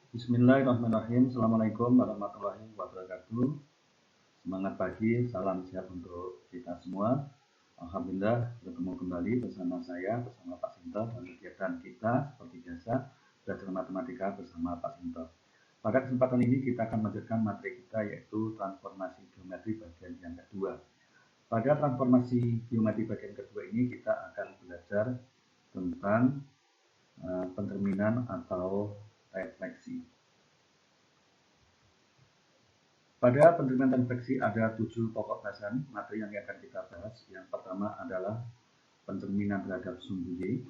Bismillahirrahmanirrahim. Assalamualaikum warahmatullahi wabarakatuh. Semangat pagi, salam sehat untuk kita semua. Alhamdulillah bertemu kembali bersama saya, bersama Pak Sinto dalam kegiatan kita seperti biasa belajar matematika bersama Pak Sinto. Pada kesempatan ini kita akan melanjutkan materi kita yaitu transformasi geometri bagian yang kedua. Pada transformasi geometri bagian kedua ini kita akan belajar tentang pencerminan atau refleksi. Pada pencerminan refleksi ada 7 pokok bahasan materi yang akan kita bahas. Yang pertama adalah pencerminan terhadap sumbu Y,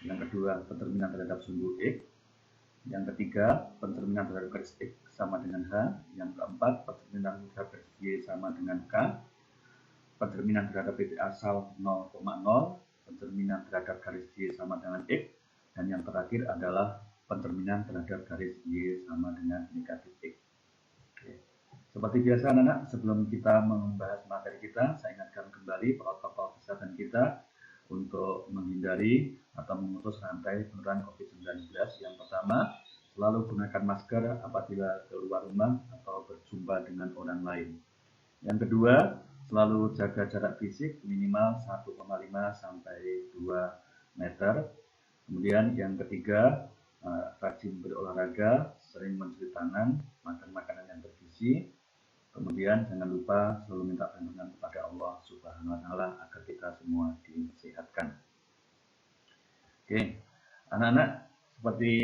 yang kedua pencerminan terhadap sumbu X, yang ketiga pencerminan terhadap garis X sama dengan H, yang keempat pencerminan terhadap garis Y sama dengan K, pencerminan terhadap titik asal 0,0, pencerminan terhadap garis Y sama dengan X, dan yang terakhir adalah pencerminan terhadap garis Y sama dengan negatif X. Seperti biasa anak-anak, sebelum kita membahas materi kita, saya ingatkan kembali protokol kesehatan kita untuk menghindari atau memutus rantai penularan COVID-19. Yang pertama, selalu gunakan masker apabila keluar rumah atau berjumpa dengan orang lain. Yang kedua, selalu jaga jarak fisik minimal 1,5 sampai 2 meter. Kemudian yang ketiga, rajin berolahraga, sering mencuci tangan, makan makanan yang bergizi. Kemudian jangan lupa selalu minta perlindungan kepada Allah Subhanahu wa Ta'ala agar kita semua disehatkan. Oke, anak-anak, seperti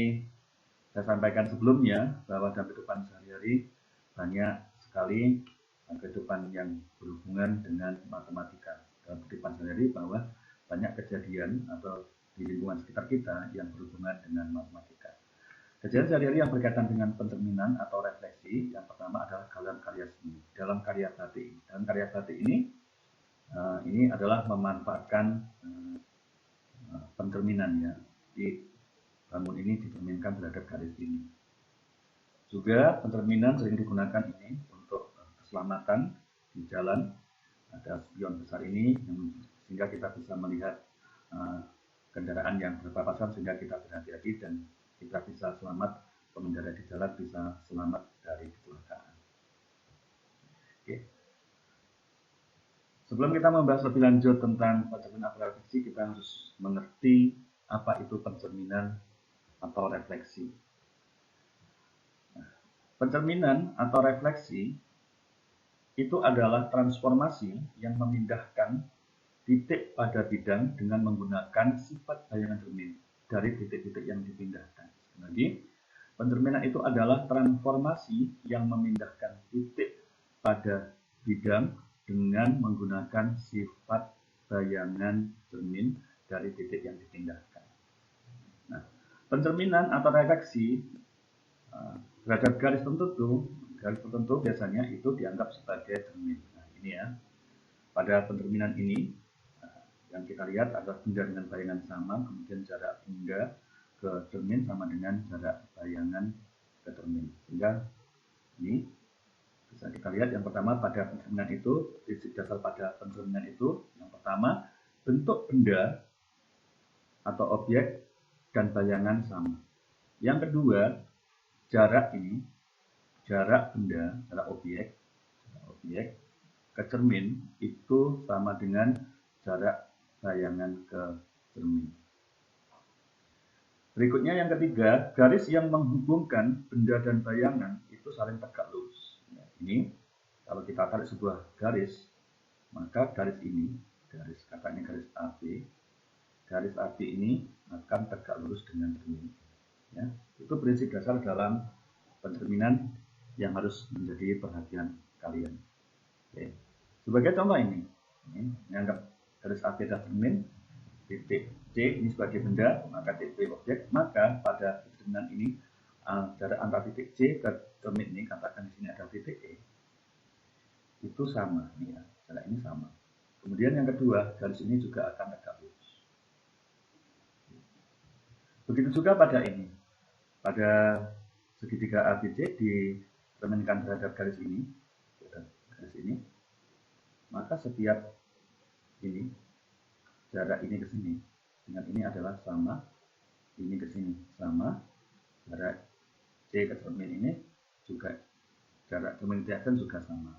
saya sampaikan sebelumnya bahwa dalam kehidupan sehari-hari banyak sekali kehidupan yang berhubungan dengan matematika. Dalam kehidupan sehari-hari bahwa banyak kejadian atau di lingkungan sekitar kita yang berhubungan dengan matematika. Kejadian sehari-hari yang berkaitan dengan pencerminan atau refleksi, yang pertama adalah dalam karya seni, dalam karya batik. Dalam karya batik ini adalah memanfaatkan pencerminan ya. Di bangun ini dicerminkan terhadap garis ini. Juga pencerminan sering digunakan ini untuk keselamatan di jalan. Ada spion besar ini sehingga kita bisa melihat kendaraan yang berpapasan sehingga kita berhati-hati dan kita bisa selamat, pengendara di jalan bisa selamat dari kecelakaan. Oke. Sebelum kita membahas lebih lanjut tentang pencerminan atau refleksi, kita harus mengerti apa itu pencerminan atau refleksi. Nah, pencerminan atau refleksi itu adalah transformasi yang memindahkan titik pada bidang dengan menggunakan sifat bayangan cermin dari titik-titik yang dipindahkan. Jadi, pencerminan itu adalah transformasi yang memindahkan titik pada bidang dengan menggunakan sifat bayangan cermin dari titik yang dipindahkan. Nah, pencerminan atau refleksi terhadap garis tertentu biasanya itu dianggap sebagai cermin. Nah, ini ya. Pada pencerminan ini yang kita lihat adalah benda dengan bayangan sama, kemudian jarak benda ke cermin sama dengan jarak bayangan ke cermin. Sehingga ini bisa kita lihat yang pertama pada pencerminan itu, prinsip dasar pada pencerminan itu, yang pertama bentuk benda atau objek dan bayangan sama. Yang kedua, jarak ini, jarak benda, jarak objek ke cermin itu sama dengan jarak bayangan ke cermin. Berikutnya yang ketiga, garis yang menghubungkan benda dan bayangan itu saling tegak lurus. Ya, ini kalau kita tarik sebuah garis, maka garis ini, katanya garis AB ini akan tegak lurus dengan cermin. Ya, itu prinsip dasar dalam pencerminan yang harus menjadi perhatian kalian. Oke. Sebagai contoh ini menganggap garis AB adalah cermin, titik C ini sebagai benda, maka titik B objek, maka pada pencerminan ini jarak antara titik C ke cermin ini, katakan di sini ada titik E, itu sama, nih ya, jarak ini sama. Kemudian yang kedua, garis ini juga akan tegak lurus. Begitu juga pada ini, pada segitiga ABC dicerminkan terhadap garis ini, maka setiap ini jarak ini ke sini dengan ini adalah sama, ini ke sini sama, C ke cermin ini juga jarak cermin titik aksen juga sama.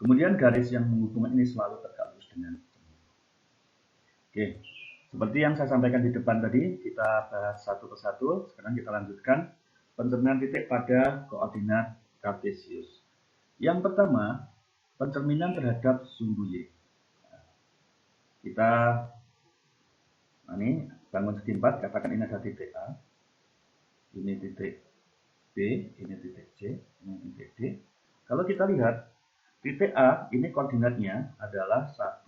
Kemudian garis yang menghubungkan ini selalu tegak lurus dengan cermin. Oke, seperti yang saya sampaikan di depan tadi, kita bahas satu persatu. Sekarang kita lanjutkan pencerminan titik pada koordinat kartesius. Yang pertama, pencerminan terhadap sumbu Y. Kita ini bangun segi 4, katakan ini ada titik A, ini titik B, ini titik C, ini titik D. Kalau kita lihat, titik A ini koordinatnya adalah 1,4.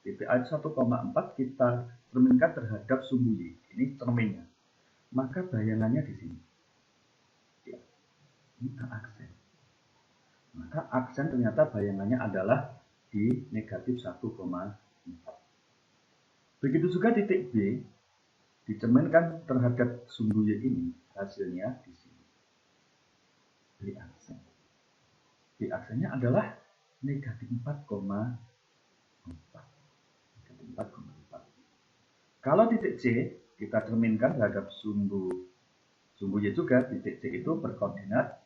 Titik A 1,4 kita cerminkan terhadap sumbu Y. Ini cerminnya. Maka bayangannya di sini. Ya. Ini A aksen. Maka aksen ternyata bayangannya adalah di negatif 1,4. Begitu juga titik B dicerminkan terhadap sumbu Y ini, hasilnya di sini. B aksen. B aksennya adalah negatif 4,4. Kalau titik C kita cerminkan terhadap sumbu Y juga, titik C itu berkoordinat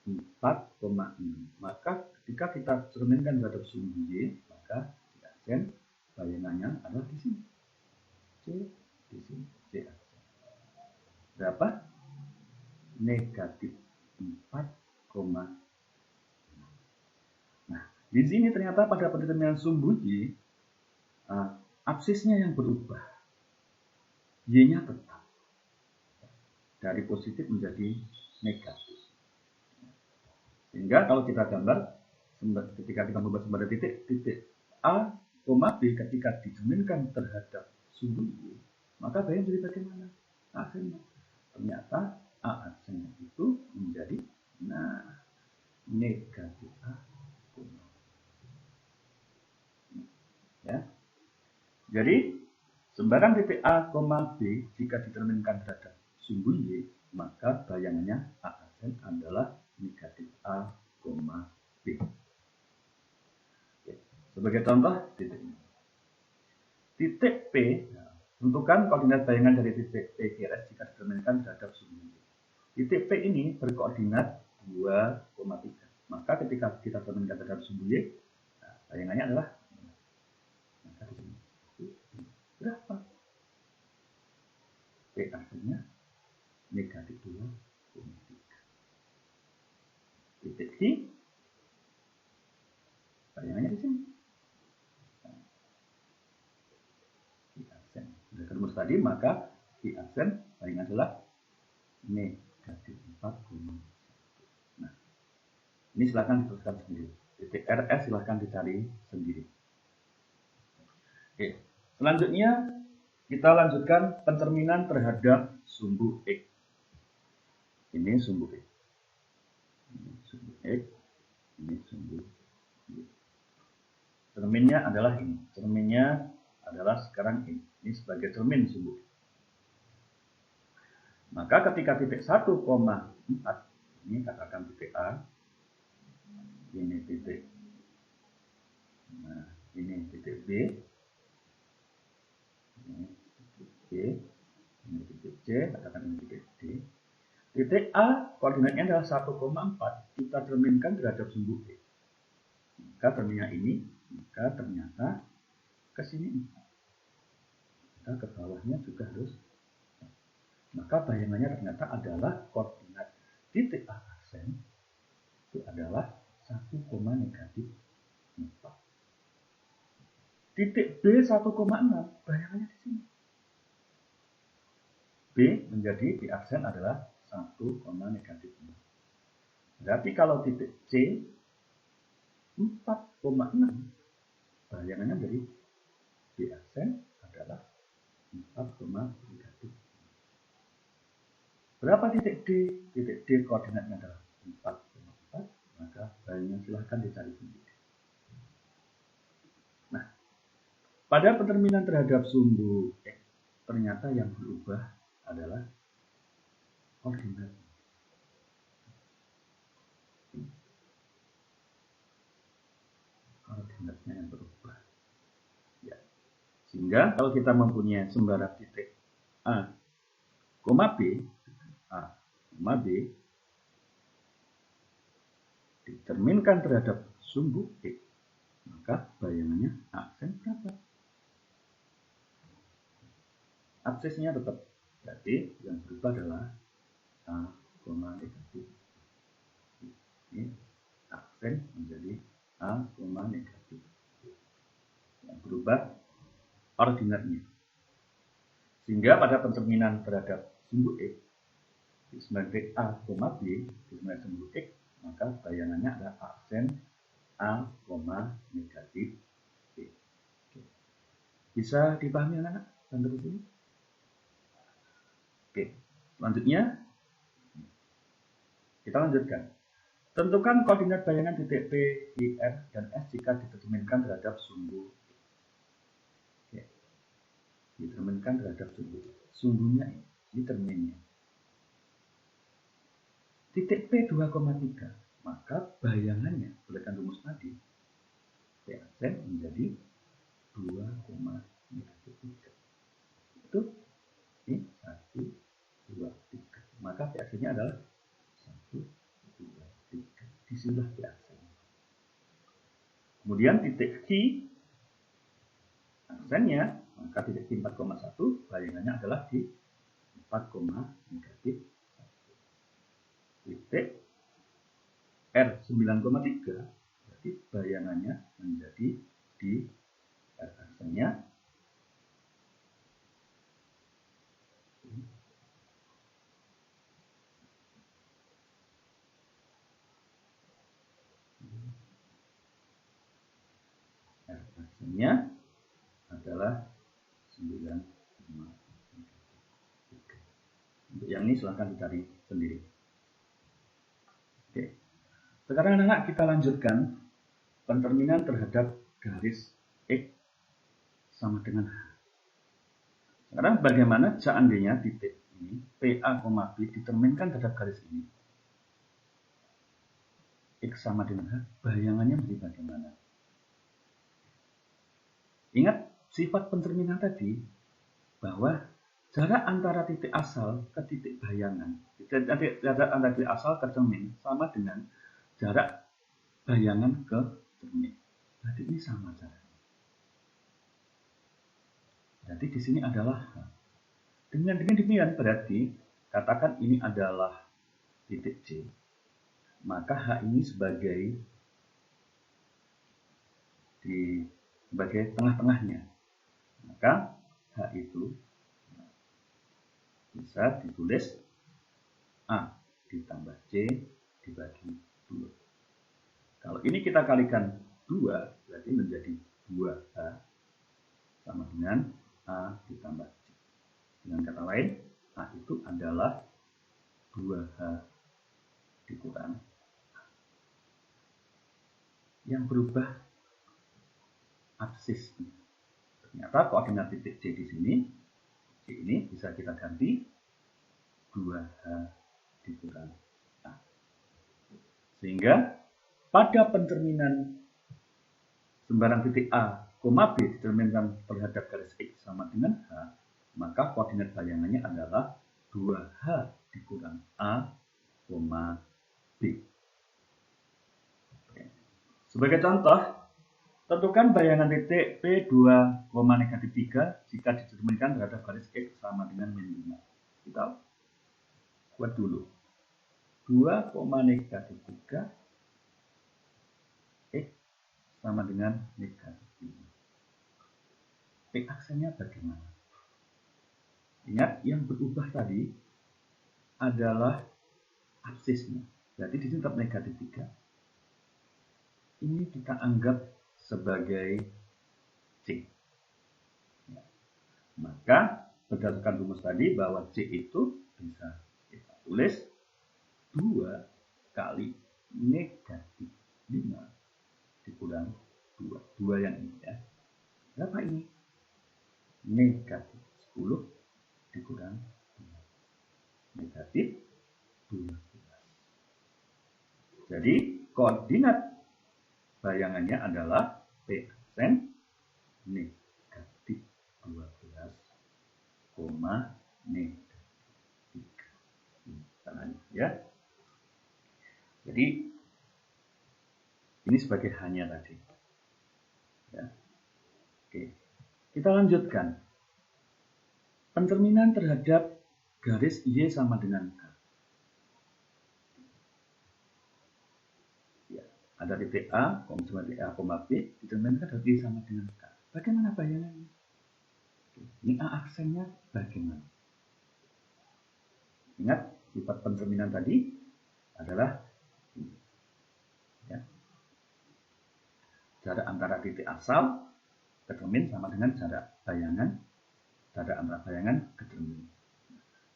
4,6. Maka ketika kita cerminkan terhadap sumbu Y, maka di aksen bayangannya adalah di sini. C di sini, C aksen. Berapa? Negatif 4,6. Nah, di sini ternyata pada pencerminan sumbu Y, absisnya yang berubah. Y-nya tetap. Dari positif menjadi negatif. Sehingga kalau kita gambar, ketika kita membuat sumber titik A, B ketika dicerminkan terhadap sumbu Y, maka bayang jadi bagaimana? Aksennya. Ternyata A aksennya itu menjadi negatif A. Ya. Jadi sembarang titik A, B jika dicerminkan terhadap sumbu Y, maka bayangannya A aksen adalah negatif A, B. Sebagai contoh titik ini. Titik P, tentukan koordinat bayangan dari titik P QRS jika dicerminkan terhadap sumbu Y. Titik P ini berkoordinat 2,3. Maka ketika kita cerminkan terhadap sumbu Y, bayangannya adalah berapa? P aksennya negatif 2,3. Titik I, bayangannya di sini. I aksen sudah ketemu tadi, maka I aksen bayangan adalah negatif 4,1. Nah, ini silahkan dituliskan sendiri. Titik RS silahkan dicari sendiri. Oke, selanjutnya kita lanjutkan pencerminan terhadap sumbu X. Ini sumbu X. Ini sumbu X. Ini sumbu Y. Cerminnya adalah ini. Cerminnya adalah sekarang ini. Ini sebagai cermin sumbu X. Maka ketika titik 1,4, ini katakan titik A, ini titik, nah ini titik B, ini titik B, ini titik C, katakan ini titik D. Titik A koordinatnya adalah 1,4, kita cerminkan terhadap sumbu X. Maka cerminnya ini, maka ternyata ke sini 4. Maka ke bawahnya juga harus. Maka bayangannya ternyata adalah koordinat titik A aksen itu adalah 1, negatif 4. Titik B 1,6, bayangannya di sini. B menjadi di aksen adalah 1, negatif 4. Berarti kalau titik C 4,6, bayangannya dari B aksen adalah 4, negatif 4. Berapa titik D? Titik D koordinatnya adalah 4,4, maka bayangan silahkan dicari sendiri. Nah, pada pencerminan terhadap sumbu X, ternyata yang berubah adalah koordinat. Koordinatnya yang berubah. Ya. Sehingga kalau kita mempunyai sembarang titik A, B, A, B diterminkan terhadap sumbu X, maka bayangannya aksen berapa? Aksesnya tetap, berarti yang berubah adalah A, negatif. Ini aksen menjadi A, negatif. Yang berubah ordinatnya. Sehingga pada pencerminan terhadap sumbu X sebagai A, B sebagai sumbu X, maka bayangannya adalah aksen A, negatif B. Bisa dipahami anak-anak sampai di sini? Oke, selanjutnya kita lanjutkan. Tentukan koordinat bayangan titik P, I, R, dan S jika diterminkan terhadap sumbu. Oke. Diterminkan terhadap sumbu. Sumbunya ini terminnya. Titik P 2,3, maka bayangannya berdasarkan rumus tadi, P aksen menjadi 2,3. Itu ini 1, 2, 3. Maka P aksennya adalah 1, 2, 3. Disinilah P aksen. Kemudian titik Q aksennya, maka titik Q 4,1 bayangannya adalah di 4,1. Titik R 9,3 berarti bayangannya menjadi di R aksennya adalah 9,3. Untuk yang ini silahkan dicari sendiri. Oke. Sekarang anak-anak kita lanjutkan pencerminan terhadap garis X sama dengan H. Sekarang bagaimana seandainya titik ini PA, B diterminkan terhadap garis ini X sama dengan H, bayangannya menjadi bagaimana? Ingat sifat pencerminan tadi bahwa jarak antara titik asal ke titik bayangan, jarak antara titik asal ke cermin sama dengan jarak bayangan ke cermin. Berarti ini sama jaraknya. Berarti di sini adalah H. Dengan demikian berarti katakan ini adalah titik C, maka H ini sebagai tengah-tengahnya. Maka H itu bisa ditulis A ditambah C dibagi 2. Kalau ini kita kalikan 2, berarti menjadi 2H sama dengan A ditambah C. Dengan kata lain, A itu adalah 2H dikurang A. Yang berubah aksisnya. Ternyata koordinat titik C di sini, C ini bisa kita ganti 2H dikurang A. Sehingga pada pencerminan sembarang titik A, B diterminkan terhadap garis X sama dengan H, maka koordinat bayangannya adalah 2H dikurang A, B. Oke. Sebagai contoh, tentukan bayangan titik P 2, negatif 3 jika diterminkan terhadap garis X sama dengan min 5. Kita buat dulu. 2, negatif 3 X sama dengan negatif 5. P aksennya bagaimana? Ingat, yang berubah tadi adalah aksisnya. Berarti di sini tetap negatif 3. Ini kita anggap sebagai C. Ya. Maka berdasarkan rumus tadi bahwa C itu bisa kita tulis 2 kali negatif 5 dikurang 2. 2 yang ini ya. Berapa ini? Negatif 10 dikurang 2. Negatif 12. Jadi koordinat bayangannya adalah P aksen negatif 12, negatif 3. Tangannya, ya. Jadi ini sebagai hanya tadi. Ya. Oke. Kita lanjutkan. Pencerminan terhadap garis Y sama dengan K. Ya. Ada titik A, titik A, B, dicerminkan terhadap Y sama dengan K. Bagaimana bayangannya? Ini A aksennya bagaimana? Ingat, sifat pencerminan tadi adalah ini. Ya. Jarak antara titik asal ke cermin sama dengan jarak bayangan, jarak antara bayangan ke cermin.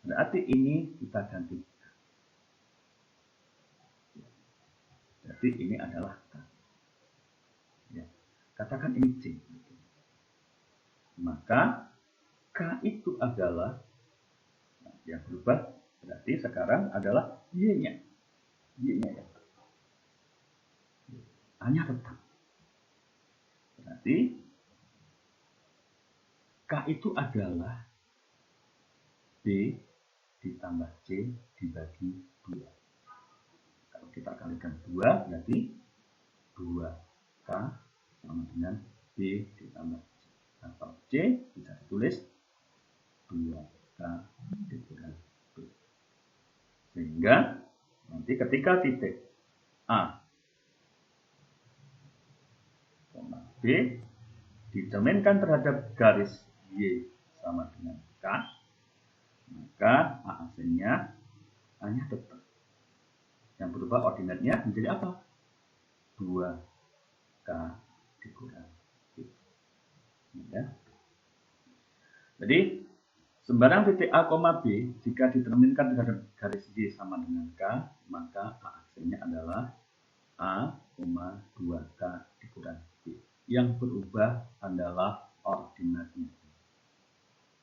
Berarti ini kita ganti. Jadi ini adalah K. Ya. Katakan ini C. Maka K itu adalah, yang berubah berarti sekarang adalah Y-nya. Y-nya ya. Hanya tetap. Berarti K itu adalah B ditambah C dibagi 2. Kalau kita kalikan 2 berarti 2K sama dengan B ditambah C. Atau C bisa ditulis 2K dikurang B. Sehingga nanti ketika titik A, B dicerminkan terhadap garis Y sama dengan K, maka AC-nya hanya tetap. Yang berubah ordinatnya menjadi apa? 2K dikurang B. Ya. Jadi sembarang titik A, B jika diterminkan terhadap garis Y sama dengan K, maka AC-nya adalah A, 2K dikurang B. Yang berubah adalah ordinatnya.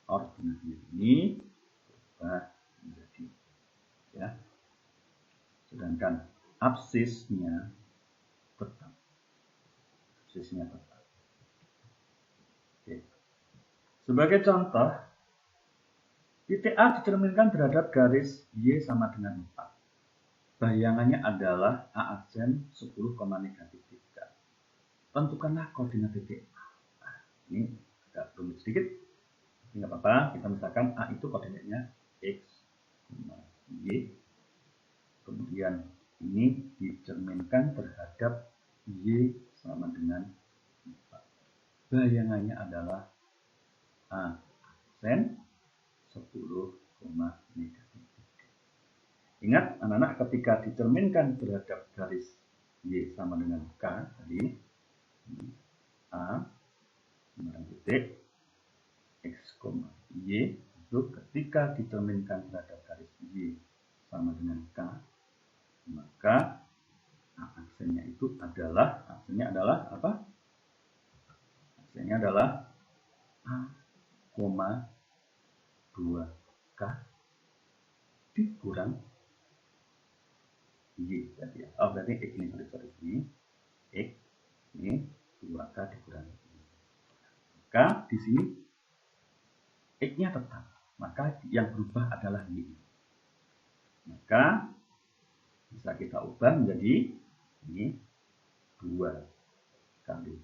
Ordinatnya ini berubah menjadi, ya. Sedangkan absisnya tetap. Absisnya tetap. Oke. Sebagai contoh, titik A dicerminkan terhadap garis Y sama dengan 4. Bayangannya adalah A aksen 10, negatif 3. Tentukanlah koordinat titik A. Nah, ini agak rumit sedikit. Nggak apa-apa, kita misalkan A itu koordinatnya X, Y. Kemudian ini dicerminkan terhadap Y sama dengan 4. Bayangannya adalah A aksen 10, negatif 3. Ingat anak-anak, ketika dicerminkan terhadap garis Y sama dengan K tadi, A sembarang titik X, Y itu ketika dicerminkan terhadap garis Y sama dengan K, maka A aksennya itu adalah, aksennya adalah apa? Aksennya adalah A, 2K dikurang Y berarti ya. Oh berarti X ini, sorry ini X ini 2K dikurang Y. Maka di sini X-nya tetap, maka yang berubah adalah Y. Maka bisa kita ubah menjadi ini 2 kali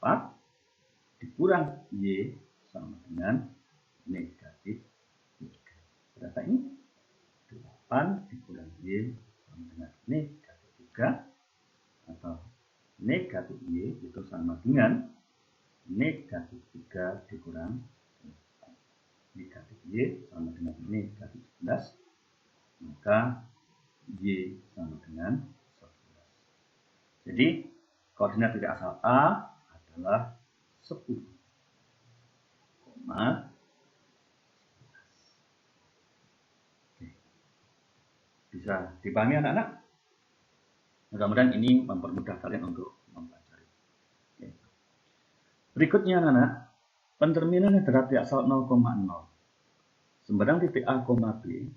4 dikurang Y sama dengan negatif 3. Berapa ini? 8 dikurang Y sama dengan negatif 3. Atau negatif Y itu sama dengan negatif 3 dikurang negatif Y sama dengan negatif 11. Maka Y sama dengan 11. Jadi koordinat titik asal A adalah 10, bisa dipahami anak-anak? Mudah-mudahan ini mempermudah kalian untuk mempelajari. Oke. Berikutnya anak-anak, pencerminan terhadap titik asal 0,0. Sembarang titik A, B.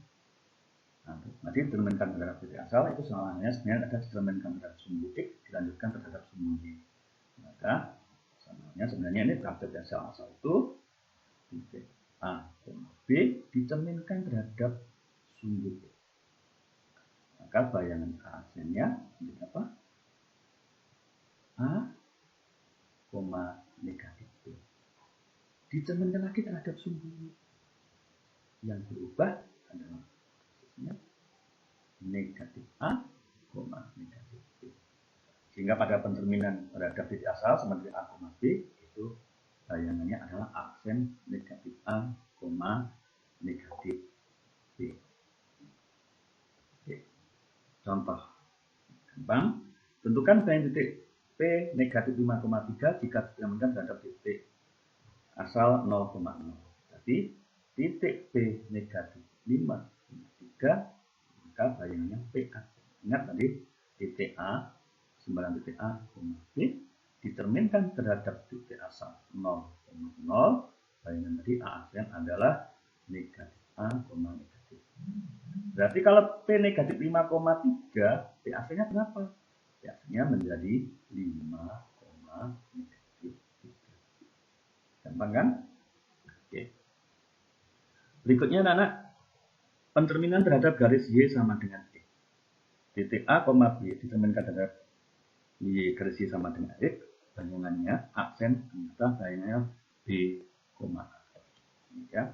Nah, nanti dicerminkan terhadap titik asal itu salahnya sebenarnya ada dicerminkan terhadap sumbu X dilanjutkan terhadap sumbu Y. Maka salahnya sebenarnya ini terhadap titik asal itu titik A, B dicerminkan terhadap sumbu X. Maka bayangan A aksennya menjadi apa? A, negatif B. Dicerminkan lagi terhadap sumbu yang berubah adalah negatif A, negatif B. Sehingga pada pencerminan terhadap titik asal seperti A, B itu bayangannya adalah aksen negatif A, negatif B. Oke. Contoh gampang, tentukan bayangan titik P negatif 5,3 jika dicerminkan terhadap titik asal 0,0. Jadi titik P negatif 5,3 maka bayangannya P aksen. Ingat tadi titik A, sembarang titik A, B dicerminkan terhadap titik asal 0,0. Bayangan tadi A aksen adalah negatif A, negatif. Berarti kalau P negatif 5,3, P aksennya berapa? P aksennya menjadi 5, negatif 3. Gampang kan? Oke. Berikutnya anak-anak, pencerminan terhadap garis Y sama dengan X. Titik A, B dicerminkan terhadap Y garis Y sama dengan X. Bayangannya aksen ternyata bayangannya B, A. Ya.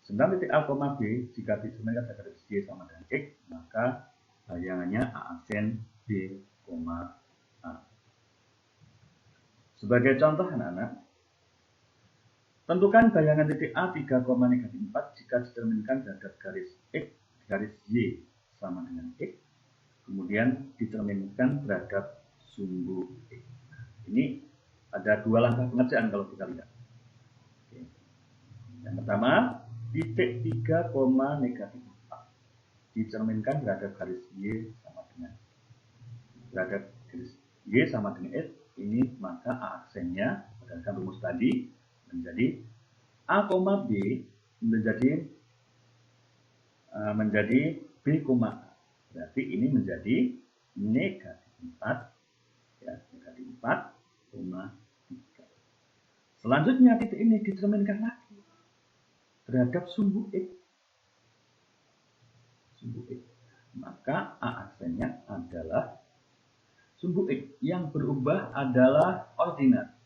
Sedangkan titik A, B jika dicerminkan terhadap garis Y sama dengan X, maka bayangannya A aksen B, A. Sebagai contoh anak-anak, tentukan bayangan titik A 3, negatif 4 jika dicerminkan terhadap garis X, garis Y sama dengan X, kemudian dicerminkan terhadap sumbu X. Ini ada dua langkah pengerjaan kalau kita lihat. Oke. Yang pertama, titik 3, negatif 4 dicerminkan terhadap garis Y sama dengan terhadap garis Y sama dengan S. Ini maka A aksennya berdasarkan rumus tadi menjadi A, B menjadi B, A. Berarti ini menjadi negatif 4, ya, negatif 4, 3. Selanjutnya titik ini dicerminkan lagi terhadap sumbu X. Sumbu X. Maka A aksennya adalah sumbu X yang berubah adalah ordinat.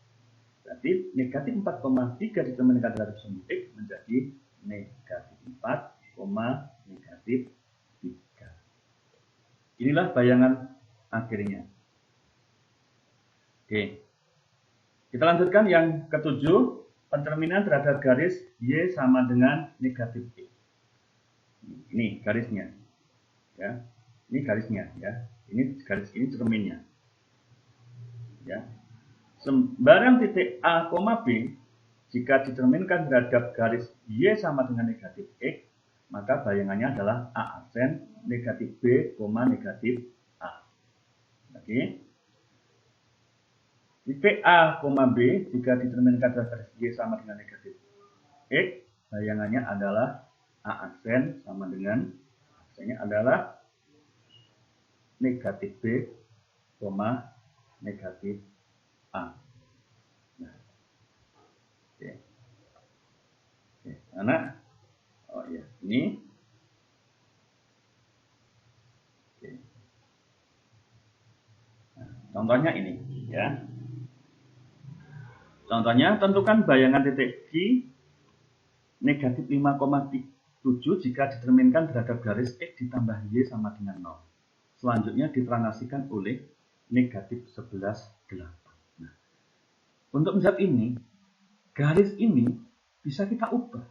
Berarti negatif 4,3 dicerminkan terhadap sumbu X menjadi negatif 4, negatif 3. Inilah bayangan akhirnya. Oke. Kita lanjutkan yang ketujuh, pencerminan terhadap garis Y sama dengan negatif X. Ini garisnya. Ya. Ini garisnya ya. Ini garis ini cerminnya. Ya. Sembarang titik A, B jika dicerminkan terhadap garis Y sama dengan negatif X, maka bayangannya adalah A aksen negatif B, negatif A. Oke. Titik A, B jika dicerminkan terhadap garis Y sama dengan negatif X, bayangannya adalah A aksen sama dengan aksennya adalah negatif B, negatif A. Nah. Oke. Oke. Anak. Oh ya, ini. Oke. Nah, contohnya ini, ya. Contohnya, tentukan bayangan titik Q negatif 5,7 jika dicerminkan terhadap garis X ditambah Y sama dengan 0. Selanjutnya ditranslasikan oleh negatif 11,8. Nah, untuk menjawab ini, garis ini bisa kita ubah.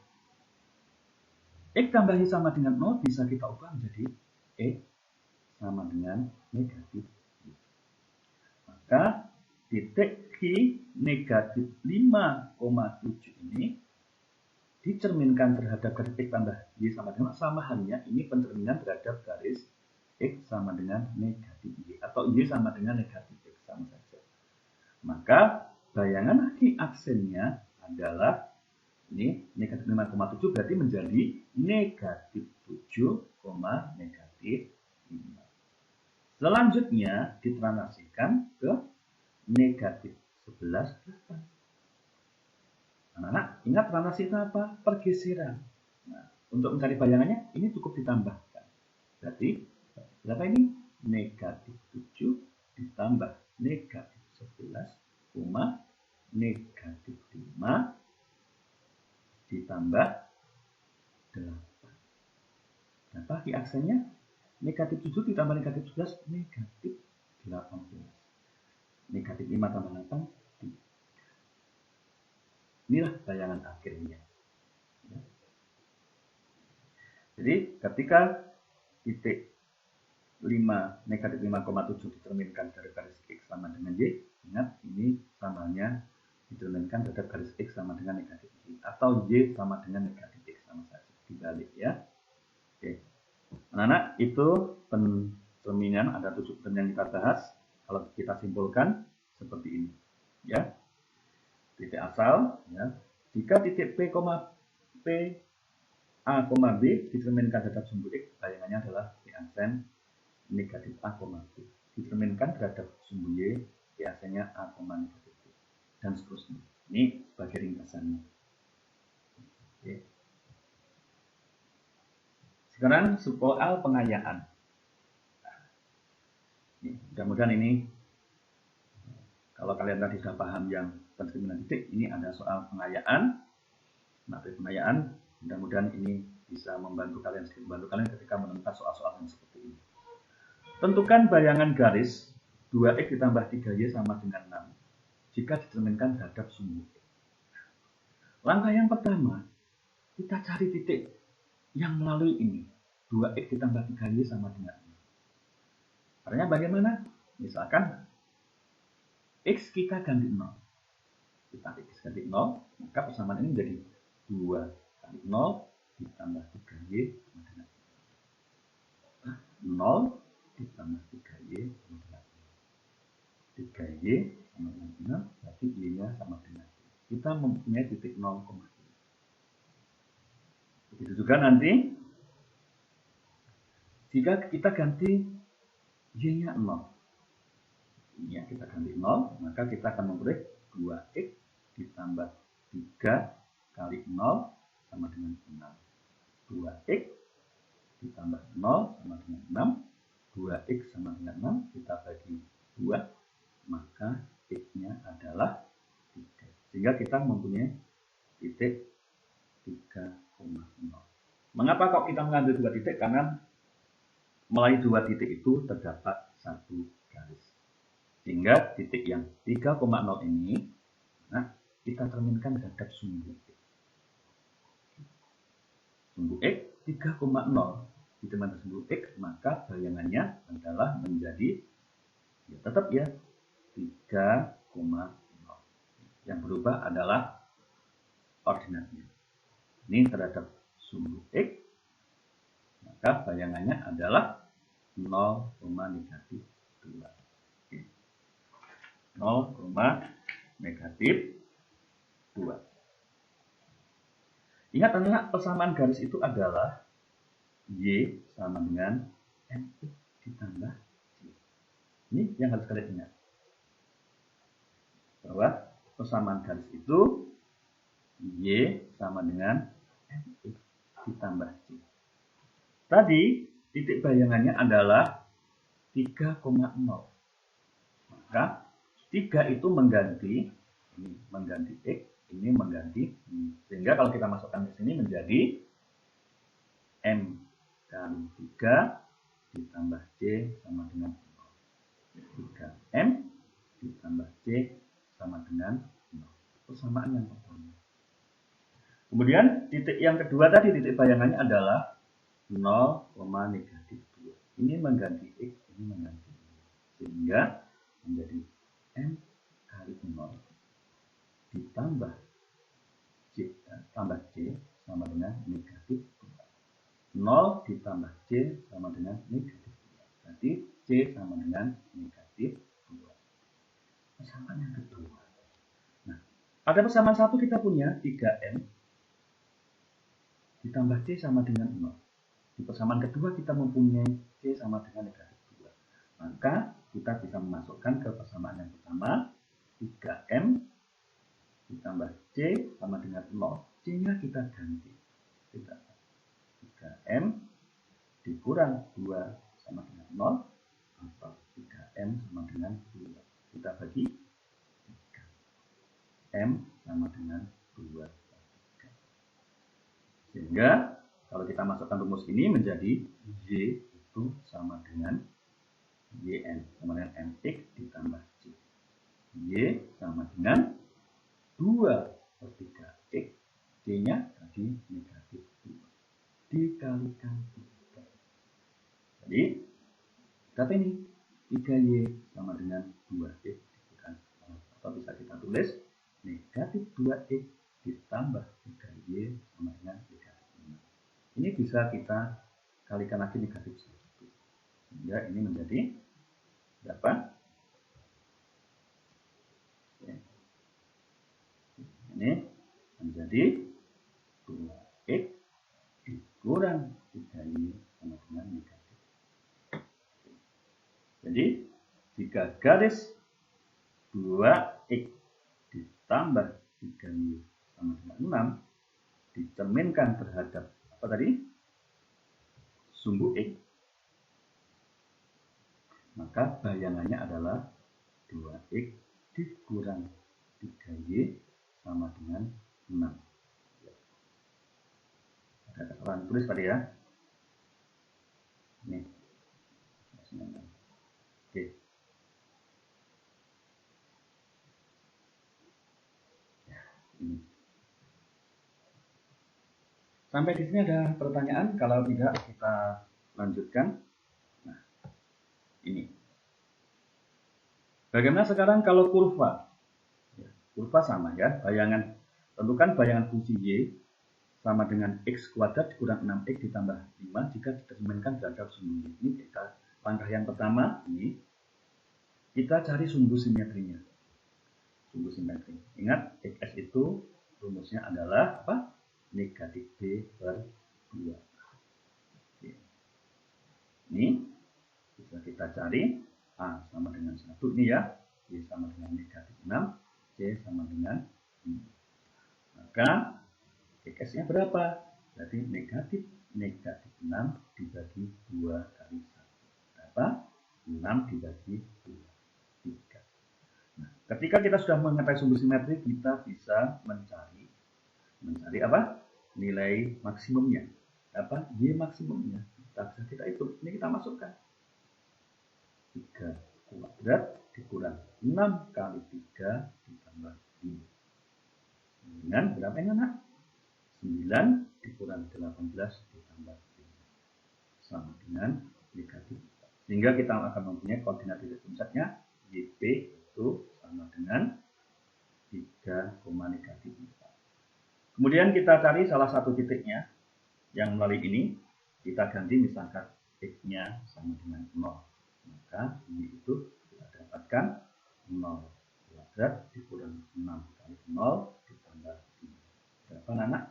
X tambah Y sama dengan 0 bisa kita ubah menjadi X sama dengan negatif Y. Maka titik Q negatif 5,7 ini dicerminkan terhadap garis X tambah Y sama dengan sama halnya ini pencerminan terhadap garis X sama dengan negatif Y atau Y sama dengan negatif X sama saja. Maka bayangan Q aksennya adalah ini negatif 5,7 berarti menjadi negatif 7, negatif 5. Selanjutnya ditranslasikan ke negatif 11,8. Anak-anak, ingat translasi itu apa? Pergeseran. Nah, untuk mencari bayangannya ini cukup ditambahkan. Berarti berapa ini? Negatif 7 ditambah negatif 11, negatif 5 ditambah 8. Berapa di aksennya? Negatif 7 ditambah negatif 11, negatif 18. Negatif 5 tambah 8, 3. Inilah bayangan akhirnya. Jadi ketika titik 5 negatif 5,7 determinkan dari garis X sama dengan Y, ingat ini samanya determinkan dari garis X sama dengan negatif Y, atau Y sama dengan negatif X sama saja, dibalik ya. Oke, anak-anak, itu pencerminan, ada 7 yang kita bahas. Kalau kita simpulkan seperti ini ya. Titik asal ya, jika titik P, A, B determinkan terhadap sumbu X, bayangannya adalah P aksen negatif A, B. Determinkan terhadap sumbu Y, P aksennya A, negatif B. Dan seterusnya. Ini sebagai ringkasannya. Oke. Sekarang soal pengayaan. Mudah-mudahan ini, kalau kalian tadi sudah paham yang pencerminan titik, ini ada soal pengayaan. Materi pengayaan. Mudah-mudahan ini bisa membantu kalian ketika menemukan soal-soal yang seperti ini. Tentukan bayangan garis 2X ditambah 3Y sama dengan 6 jika determinkan terhadap sumbu X. Langkah yang pertama, kita cari titik yang melalui ini. 2X ditambah 3Y sama dengan 6. Caranya bagaimana? Misalkan X kita ganti 0. Kita X ganti 0, maka persamaan ini menjadi 2 kali 0 ditambah 3Y sama dengan 0 ditambah 3Y sama dengan 3Y sama dengan 6, berarti Y-nya sama dengan 3. Kita mempunyai titik 0,3. Begitu juga nanti jika kita ganti Y-nya 0. Ya, kita ganti 0, maka kita akan memperoleh 2X ditambah 3 kali 0 sama dengan 6. 2X ditambah 0 sama dengan 6. 2X sama dengan 6, kita bagi 2, maka X-nya adalah 3. Sehingga kita mempunyai titik 3,0. Mengapa kok kita mengambil 2 titik? Karena melalui 2 titik itu terdapat 1 garis. Sehingga titik yang 3,0 ini, nah, kita terminkan terhadap sumbu X. Sumbu X 3,0 ditemukan sumbu X, maka bayangannya adalah menjadi ya tetap ya 3,0. Yang berubah adalah ordinatnya. Ini terhadap sumbu X, maka bayangannya adalah 0, negatif 2. 0, negatif 2. Ingat anak-anak, persamaan garis itu adalah Y sama dengan MX ditambah Y. Ini yang harus kalian ingat. Bahwa persamaan garis itu Y sama dengan MX ditambah Y. Tadi titik bayangannya adalah 3,0. Maka 3 itu mengganti ini, mengganti X, ini mengganti ini. Sehingga kalau kita masukkan ke sini menjadi M kali 3 ditambah C sama dengan 0. 3M ditambah C sama dengan 0. Persamaan yang pertama. Kemudian titik yang kedua tadi, titik bayangannya adalah 0, negatif 2. Ini mengganti X, ini mengganti Y. Sehingga menjadi M kali 0 ditambah C, tambah C sama dengan negatif 2. 0 ditambah C sama dengan negatif 2. Berarti C sama dengan negatif 2. Persamaan yang kedua. Nah, pada persamaan 1 kita punya 3M ditambah C sama dengan 0. Di persamaan kedua kita mempunyai C sama dengan negatif 2. Maka kita bisa memasukkan ke persamaan yang pertama, 3M ditambah C sama dengan 0. C-nya kita ganti. 3M dikurang 2 sama dengan 0, atau 3M sama dengan 2. Kita bagi 3. M sama dengan 2. Sehingga kalau kita masukkan rumus ini menjadi Y itu sama dengan YN sama dengan MX ditambah C. Y sama dengan 2/3X. C-nya tadi negatif 2. Dikalikan 3. Jadi, kata ini 3Y sama dengan 2X dikurang 0. Atau bisa kita tulis negatif 2X ditambah 3Y sama dengan negatif 5. Ini bisa kita kalikan lagi negatif 1. Sehingga ini menjadi berapa? Ini menjadi 2X dikurang 3Y sama dengan negatif. Jadi, jika garis 2X ditambah 3Y sama dengan 6 dicerminkan terhadap apa tadi? Sumbu X, maka bayangannya adalah 2X dikurang 3Y sama dengan 6. Ada kesalahan tulis tadi ya. Ini. Oke. Ini. Sampai di sini ada pertanyaan? Kalau tidak kita lanjutkan. Nah, ini. Bagaimana sekarang kalau kurva? Kurva sama ya, bayangan. Tentukan bayangan fungsi Y sama dengan X kuadrat dikurang 6X ditambah 5 jika dicerminkan terhadap sumbu Y. Ini kita langkah yang pertama, ini kita cari sumbu simetrinya. Sumbu simetri. Ingat, X itu rumusnya adalah apa? Negatif B per 2. Oke. Ini bisa kita cari A sama dengan 1 ini ya, Y sama dengan negatif 6, C sama dengan 5. Maka X-nya berapa? Jadi negatif 6 dibagi 2 kali 1. Berapa? 6 dibagi 2. 3. Nah, ketika kita sudah mengetahui sumbu simetri, kita bisa mencari apa? Nilai maksimumnya. Apa? Y maksimumnya. Kita hitung. Ini kita masukkan. 3 kuadrat dikurang 6 kali 3 ditambah 5. Dengan berapa ini anak? 9 dikurang 18 ditambah 5. Sama dengan negatif 4. Sehingga kita akan mempunyai koordinat titik puncaknya. YP itu sama dengan 3, negatif 4. Kemudian kita cari salah satu titiknya yang melalui ini. Kita ganti misalkan X-nya sama dengan 0. Maka ini itu kita dapatkan 0 kuadrat dikurang 6 kali 0 ditambah 5. Berapa anak?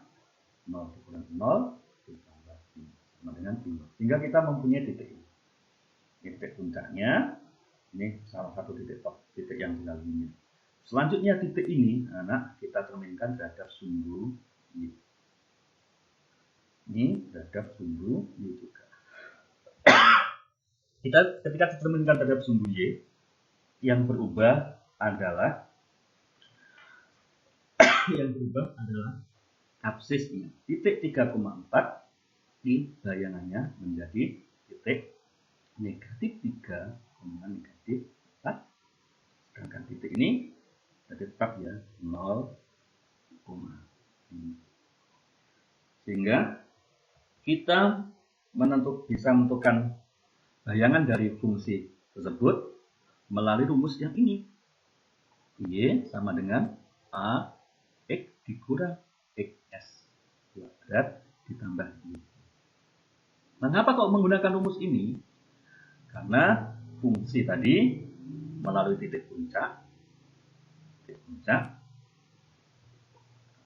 0 dikurang 0 ditambah 5 sama dengan 5. Sehingga kita mempunyai titik ini. Ini titik puncaknya. Ini salah satu titik top, titik yang dilaluinya. Selanjutnya titik ini, anak, kita cerminkan terhadap sumbu Y. Ini terhadap sumbu Y juga. Ketika dicerminkan terhadap sumbu Y, yang berubah adalah absisnya. Titik 3,4 di bayangannya menjadi titik negatif 3, negatif 4. Sedangkan titik ini tetap ya 0, sehingga kita bisa menentukan bayangan dari fungsi tersebut melalui rumus yang ini. Y sama dengan A X dikurang XS kuadrat ditambah Y. Mengapa kok menggunakan rumus ini? Karena fungsi tadi melalui titik puncak.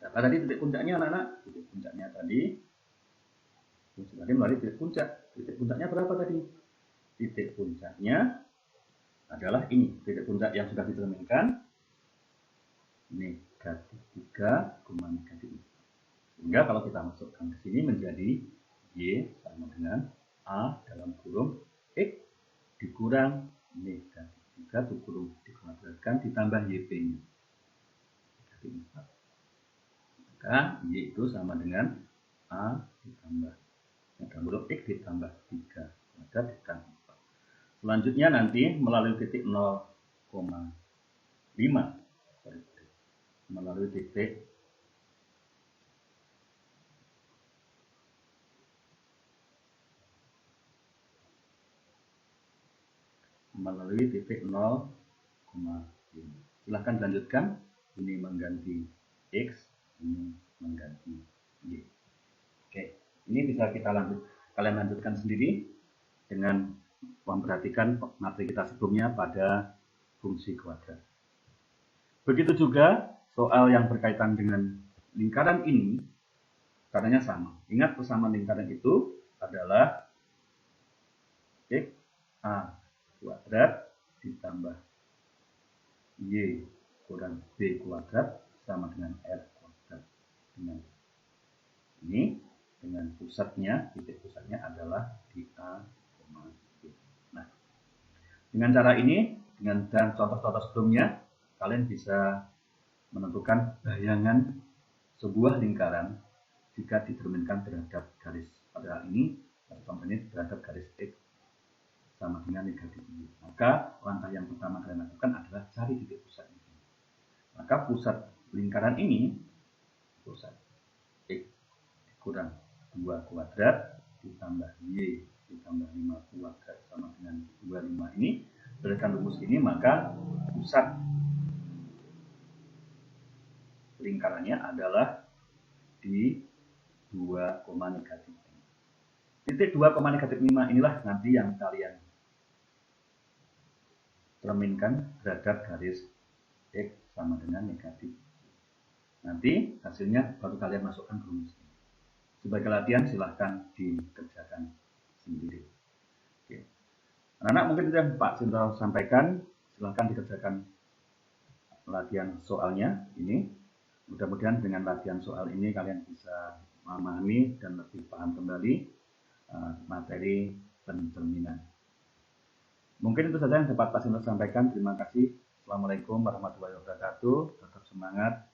Apa tadi titik puncaknya anak-anak? Titik puncaknya tadi melalui titik puncak. Titik puncaknya berapa tadi? Titik puncaknya adalah ini. Titik puncak yang sudah dicerminkan negatif 3, negatif 4. Sehingga kalau kita masukkan ke sini menjadi Y sama dengan A dalam kurung X dikurang negatif 3 kurung dikuadratkan ditambah YP-nya. Negatif 4. Maka Y itu sama dengan A ditambah dalam kurung X ditambah 3 kuadrat ditambah 4. Selanjutnya nanti melalui titik 0,5 melalui titik 0,5. Silahkan lanjutkan. Ini mengganti X, ini mengganti Y. Oke, ini bisa kalian lanjutkan sendiri dengan memperhatikan materi kita sebelumnya pada fungsi kuadrat. Begitu juga soal yang berkaitan dengan lingkaran ini, caranya sama. Ingat persamaan lingkaran itu adalah X A kuadrat ditambah Y kurang B kuadrat sama dengan R kuadrat. Ini dengan pusatnya, titik pusatnya adalah di A, B. Nah, dengan cara ini, dengan contoh-contoh sebelumnya, kalian bisa menentukan bayangan sebuah lingkaran jika dicerminkan terhadap garis. Pada hal ini, contoh ini terhadap garis X sama dengan negatif Y. Maka langkah yang pertama kalian lakukan adalah cari titik pusat ini. Maka pusat lingkaran ini, pusat X kurang 2 kuadrat ditambah Y ditambah 5 kuadrat sama dengan 25 ini. Berdasarkan rumus ini, maka pusat lingkarannya adalah di 2, negatif 5. Titik 2, negatif 5 inilah nanti yang kalian cerminkan terhadap garis X sama dengan negatif. Nanti hasilnya baru kalian masukkan ke rumus ini. Sebagai latihan silahkan dikerjakan sendiri. Oke. Anak-anak mungkin itu yang Pak Sinto sampaikan. Silahkan dikerjakan latihan soalnya ini. Mudah-mudahan dengan latihan soal ini kalian bisa memahami dan lebih paham kembali materi pencerminan. Mungkin itu saja yang dapat Pak Sinto sampaikan. Terima kasih. Assalamualaikum warahmatullahi wabarakatuh. Tetap semangat.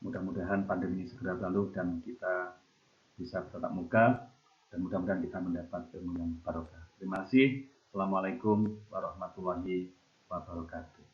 Mudah-mudahan pandemi ini segera berlalu dan kita bisa bertatap muka dan mudah-mudahan kita mendapat ilmu yang barokah. Terima kasih. Assalamualaikum warahmatullahi wabarakatuh.